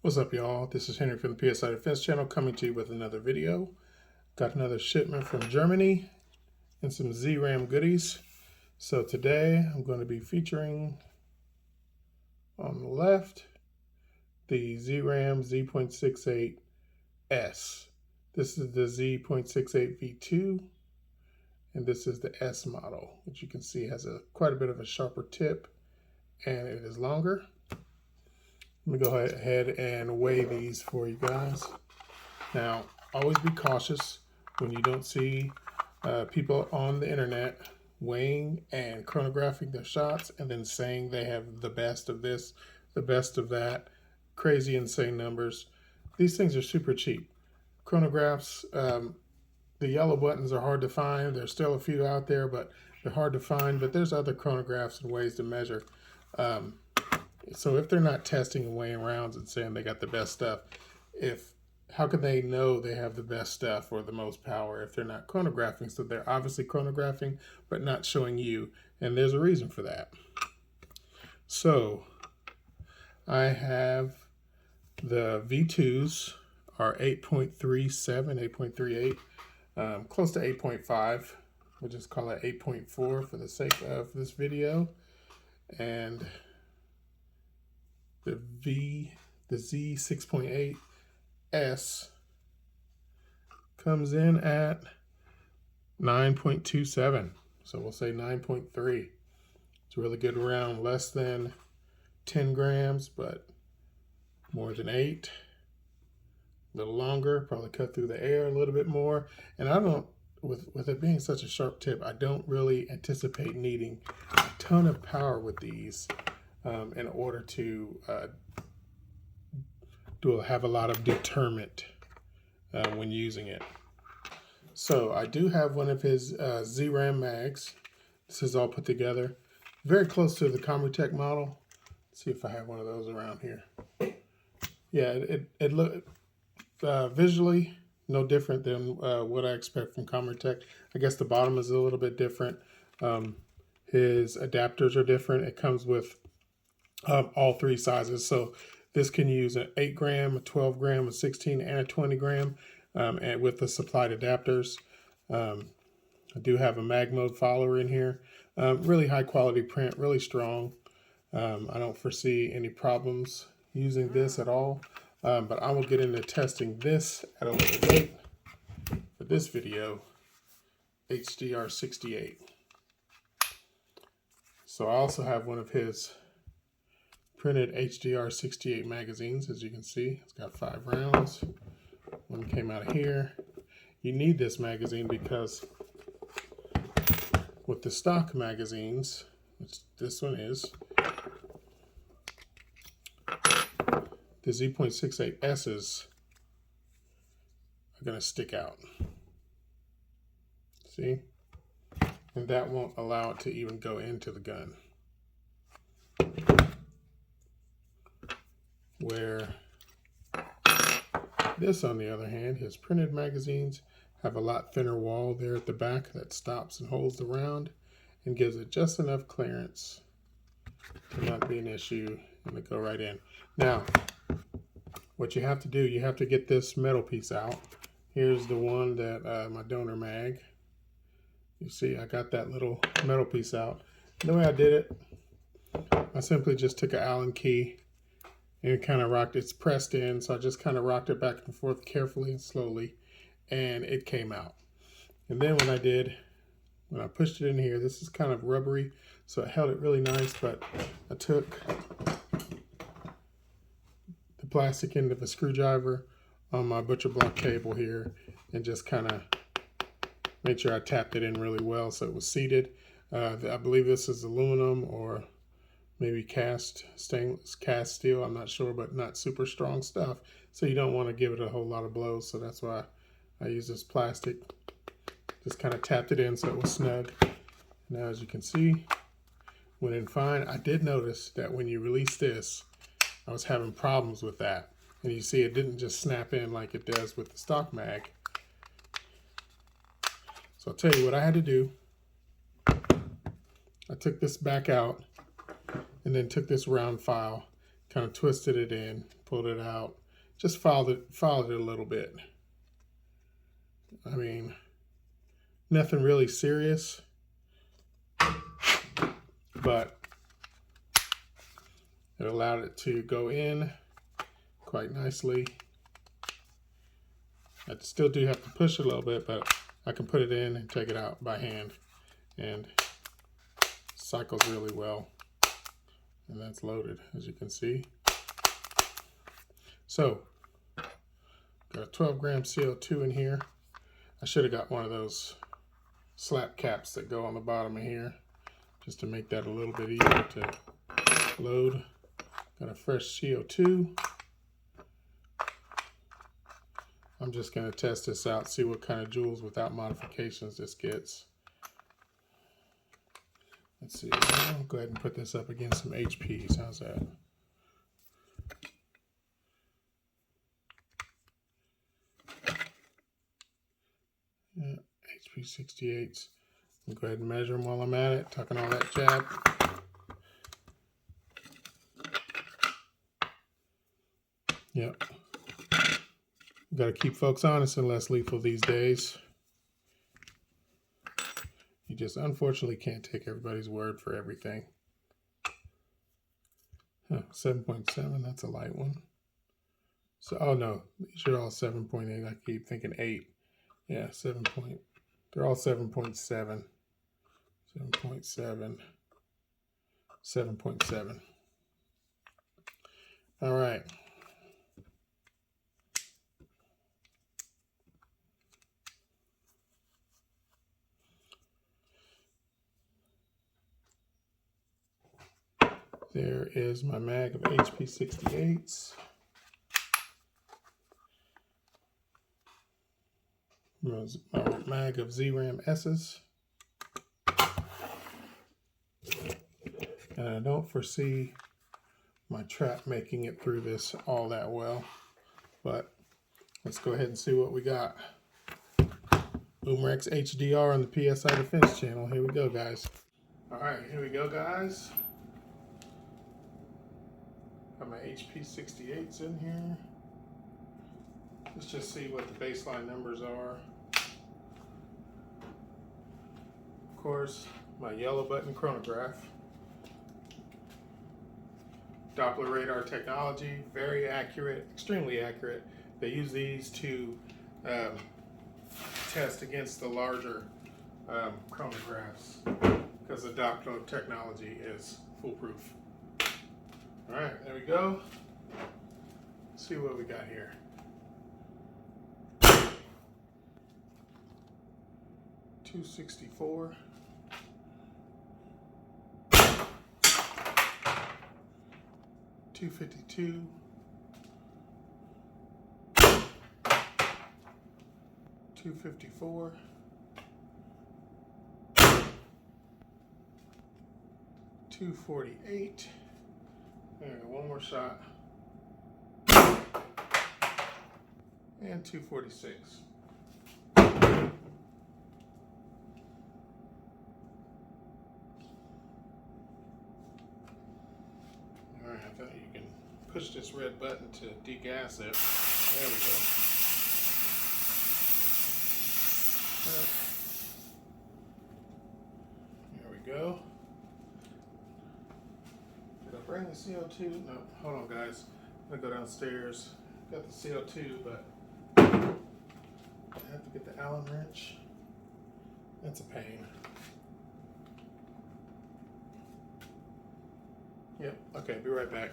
What's up, y'all? This is Henry from the PSI Defense Channel coming to you with another video. Got another shipment from Germany and some Z-RAM goodies. So today I'm going to be featuring on the left the Z-RAM Z.68S. This is the Z.68 V2 and this is the S model, which you can see has quite a bit of a sharper tip and it is longer. Let me go ahead and weigh these for you guys. Now, always be cautious when you don't see people on the internet weighing and chronographing their shots and then saying they have the best of this, the best of that, crazy insane numbers. These things are super cheap. Chronographs, the yellow buttons are hard to find. There's still a few out there, but they're hard to find. But there's other chronographs and ways to measure. So if they're not testing and weighing rounds and saying they got the best stuff, how can they know they have the best stuff or the most power if they're not chronographing? So they're obviously chronographing, but not showing you. And there's a reason for that. So I have the V2s are 8.37, 8.38, close to 8.5. We'll just call it 8.4 for the sake of this video. And the Z.68 S comes in at 9.27. So we'll say 9.3. It's really good around less than 10 grams, but more than 8. A little longer, probably cut through the air a little bit more. And I don't, with it being such a sharp tip, I don't really anticipate needing a ton of power with these in order to have a lot of deterrent when using it. So I do have one of his Z-RAM mags. This is all put together. Very close to the Comrotech model. Let's see if I have one of those around here. Yeah, it look visually no different than what I expect from Comrotech. I guess the bottom is a little bit different. His adapters are different. It comes with all three sizes. So this can use an 8 gram, a 12 gram, a 16, and a 20 gram, and with the supplied adapters. I do have a mag mode follower in here. Really high quality print, really strong. I don't foresee any problems using this at all. But I will get into testing this at a later date. For this video, HDR68. So I also have one of his printed HDR68 magazines. As you can see, it's got 5 rounds. One came out of here. You need this magazine because with the stock magazines, which this one is, the Z.68S's are going to stick out. See? And that won't allow it to even go into the gun. Where this, on the other hand, his printed magazines have a lot thinner wall there at the back that stops and holds the round and gives it just enough clearance to not be an issue and to go right in. Now, what you have to do, you have to get this metal piece out. Here's the one that my donor mag. You see, I got that little metal piece out. The way I did it, I simply just took an Allen key and kind of rocked it. It's pressed in, so I just kind of rocked it back and forth carefully and slowly, and it came out. And then when I pushed it in here, this is kind of rubbery, so it held it really nice, but I took the plastic end of a screwdriver on my butcher block table here and just kind of made sure I tapped it in really well so it was seated. I believe this is aluminum or maybe cast steel, I'm not sure, but not super strong stuff. So you don't want to give it a whole lot of blows. So that's why I use this plastic. Just kind of tapped it in so it was snug. Now, as you can see, went in fine. I did notice that when you release this, I was having problems with that. And you see it didn't just snap in like it does with the stock mag. So I'll tell you what I had to do. I took this back out and then took this round file, kind of twisted it in, pulled it out, just filed it a little bit. I mean, nothing really serious, but it allowed it to go in quite nicely. I still do have to push it a little bit, but I can put it in and take it out by hand, and cycles really well. And that's loaded, as you can see. So, got a 12 gram CO2 in here. I should have got one of those slap caps that go on the bottom of here, just to make that a little bit easier to load. Got a fresh CO2. I'm just going to test this out, see what kind of joules without modifications this gets. Let's see. I'll go ahead and put this up against some HPs. How's that? Yeah, HP68s. I'll go ahead and measure them while I'm at it, talking all that jab. Yep. Got to keep folks honest and less lethal these days. You just unfortunately can't take everybody's word for everything. 7.7, that's a light one. So, oh no, these are all 7.8. I keep thinking 8. Yeah, 7. They're all 7.7. 7.7. 7.7. All right. There is my mag of HP68s. My mag of Z.RAM S's. And I don't foresee my trap making it through this all that well. But let's go ahead and see what we got. Umarex HDR on the PSI Defense channel. Here we go, guys. All right, here we go, guys. Got my HP68s in here. Let's just see what the baseline numbers are. Of course, my yellow button chronograph. Doppler radar technology, very accurate, extremely accurate. They use these to test against the larger chronographs because the Doppler technology is foolproof. All right, there we go. Let's see what we got here. .264. .252. .254. .248. There we go, one more shot. And .246. Alright, I thought you can push this red button to degas it. There we go. There we go. Did I bring the CO2? No, hold on guys. I'm gonna go downstairs. Got the CO2, but I have to get the Allen wrench. That's a pain. Yep, okay, be right back.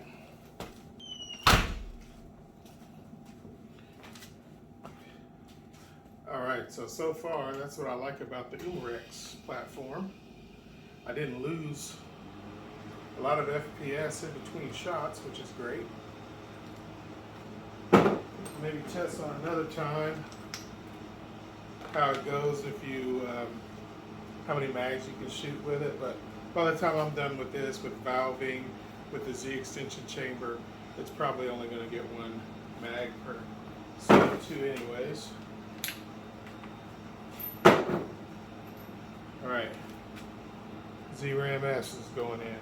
Alright, so far that's what I like about the Umarex platform. I didn't lose a lot of FPS in between shots, which is great. Maybe test on another time how it goes if you, how many mags you can shoot with it, but by the time I'm done with this, with valving, with the Z extension chamber, it's probably only going to get one mag per CO2 anyways. Alright, Z.RAM S is going in.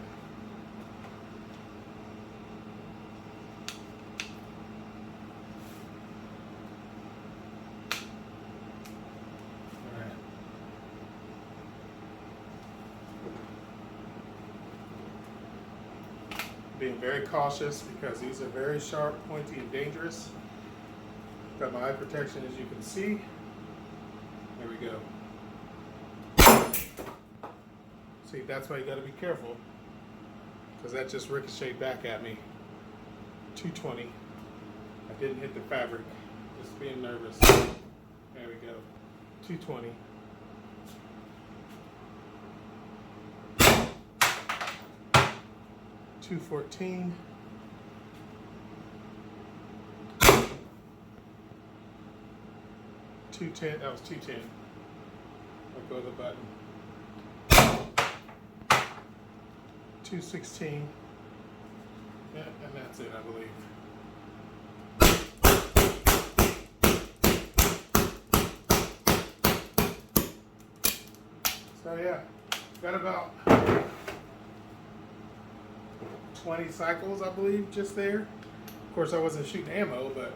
being very cautious because these are very sharp, pointy, and dangerous. Got my eye protection, as you can see. There we go. See, that's why you got to be careful, because that just ricocheted back at me. 220. I didn't hit the fabric. Just being nervous. There we go. 220. $214. $210. That was $210. Let go of the button. $216. Yeah, and that's it, I believe. So yeah, got about 20 cycles, I believe, just there. Of course, I wasn't shooting ammo, but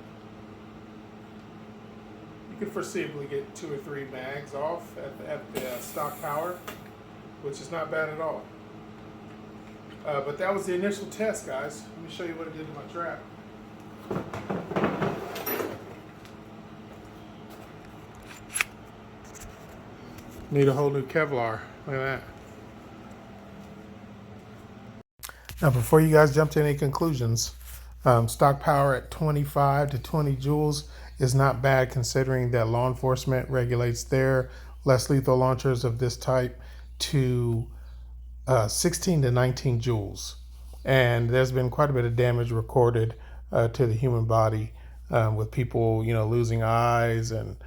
you could foreseeably get 2 or 3 mags off at the stock power, which is not bad at all. But that was the initial test, guys. Let me show you what it did to my trap. Need a whole new Kevlar. Look at that. Now, before you guys jump to any conclusions, stock power at 25 to 20 joules is not bad, considering that law enforcement regulates their less lethal launchers of this type to 16 to 19 joules. And there's been quite a bit of damage recorded to the human body, with people, losing eyes and,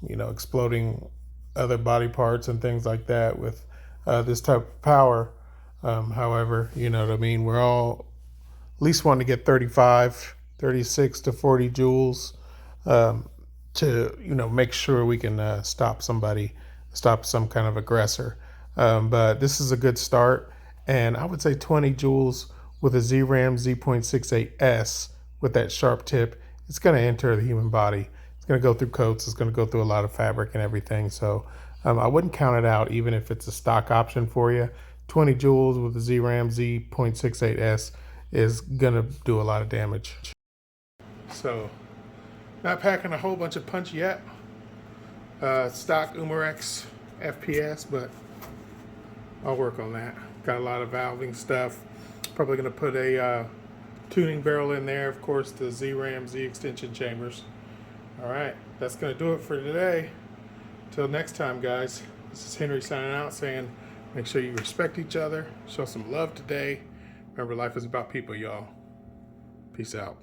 exploding other body parts and things like that with this type of power. However, you know what I mean? We're all at least wanting to get 35, 36 to 40 joules to, make sure we can stop some kind of aggressor. But this is a good start. And I would say 20 joules with a Z.RAM Z.68S with that sharp tip, it's going to enter the human body. It's going to go through coats. It's going to go through a lot of fabric and everything. So I wouldn't count it out, even if it's a stock option for you. 20 joules with the Z.RAM Z.68S is going to do a lot of damage. So, not packing a whole bunch of punch yet. Stock Umarex FPS, but I'll work on that. Got a lot of valving stuff. Probably going to put a tuning barrel in there. Of course, the Z.RAM Z extension chambers. All right, that's going to do it for today. Till next time, guys. This is Henry signing out, saying make sure you respect each other. Show some love today. Remember, life is about people, y'all. Peace out.